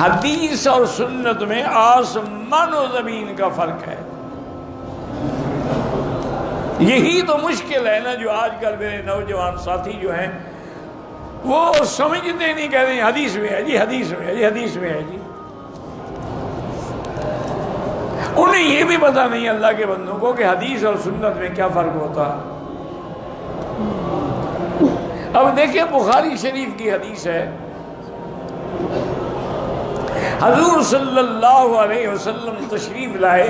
حدیث اور سنت میں آسمان و زمین کا فرق ہے۔ یہی تو مشکل ہے نا، جو آج کل میرے نوجوان ساتھی جو ہیں وہ سمجھتے نہیں، کہتے ہیں حدیث میں ہے جی، حدیث میں ہے جی، حدیث میں ہے جی۔ انہیں یہ بھی پتہ نہیں اللہ کے بندوں کو کہ حدیث اور سنت میں کیا فرق ہوتا ہے۔ اب دیکھیں بخاری شریف کی حدیث ہے، حضور صلی اللہ علیہ وسلم تشریف لائے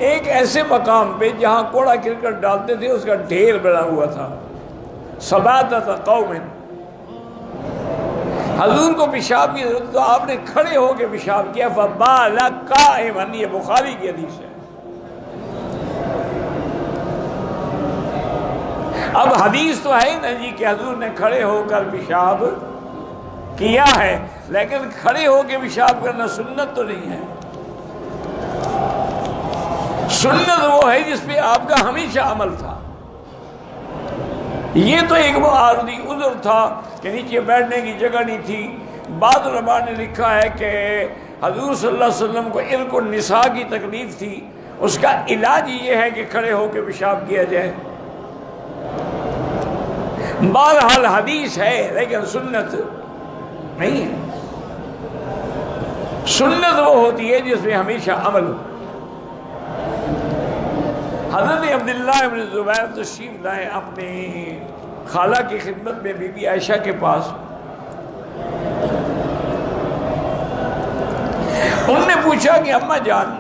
ایک ایسے مقام پہ جہاں کوڑا کرکٹ ڈالتے تھے، اس کا ڈھیر بنا ہوا تھا، سباتۃ قوم۔ حضور کو پیشاب کی ضرورت، تو آپ نے کھڑے ہو کے پیشاب کیا، فبال قائما، یہ بخاری کی حدیث ہے۔ اب حدیث تو ہے نا جی کہ حضور نے کھڑے ہو کر پیشاب کیا ہے، لیکن کھڑے ہو کے پیشاب کرنا سنت تو نہیں ہے۔ سنت وہ ہے جس پہ آپ کا ہمیشہ عمل تھا۔ یہ تو ایک عارضی عذر تھا کہ نیچے بیٹھنے کی جگہ نہیں تھی۔ بعض علماء نے لکھا ہے کہ حضور صلی اللہ علیہ وسلم کو عرق النساء کی تکلیف تھی، اس کا علاج یہ ہے کہ کھڑے ہو کے پیشاب کیا جائے۔ بہرحال حدیث ہے لیکن سنت نہیں ہے۔ سنت وہ ہوتی ہے جس میں ہمیشہ عمل ہو۔ حضرت عبداللہ ابن زبیر تشریف لائے اپنی خالہ کی خدمت میں، بی بی عائشہ کے پاس۔ انہوں نے پوچھا کہ اماں جان،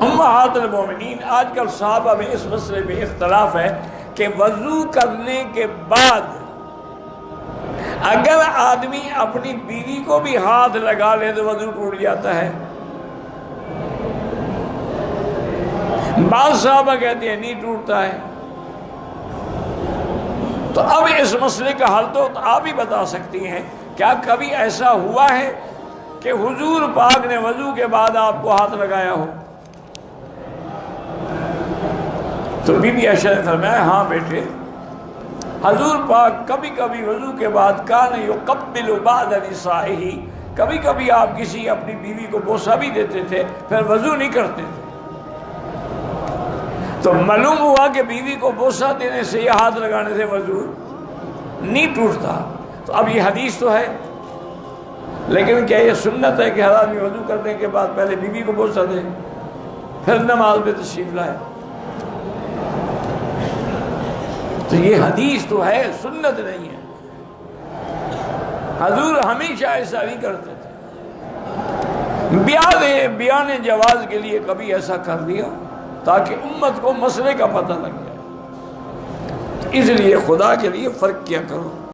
امہات المومنین، آج کل صحابہ میں اس مسئلے میں اختلاف ہے کہ وضو کرنے کے بعد اگر آدمی اپنی بیوی کو بھی ہاتھ لگا لے تو وضو ٹوٹ جاتا ہے۔ بعض صحابہ کہتے ہیں نہیں ٹوٹتا ہے۔ تو اب اس مسئلے کا حل تو آپ ہی بتا سکتی ہیں، کیا کبھی ایسا ہوا ہے کہ حضور پاک نے وضو کے بعد آپ کو ہاتھ لگایا ہو؟ تو بی بی عائشہ نے فرمایا ہاں بیٹے، حضور پاک کبھی کبھی وضو کے بعد کان یقبل بعض نسائہ، کبھی کبھی آپ کسی اپنی بیوی کو بوسہ بھی دیتے تھے، پھر وضو نہیں کرتے تھے۔ تو معلوم ہوا کہ بیوی کو بوسہ دینے سے یا ہاتھ لگانے سے وضو نہیں ٹوٹتا۔ تو اب یہ حدیث تو ہے، لیکن کیا یہ سنت ہے کہ ہر آدمی وضو کرنے کے بعد پہلے بیوی کو بوسہ دے پھر نماز میں تشریف لائے؟ تو یہ حدیث تو ہے، سنت نہیں ہے۔ حضور ہمیشہ ایسا نہیں کرتے تھے۔ بیان جواز کے لیے کبھی ایسا کر دیا تاکہ امت کو مسئلے کا پتہ لگ جائے، اس لیے خدا کے لیے فرق کیا کرو۔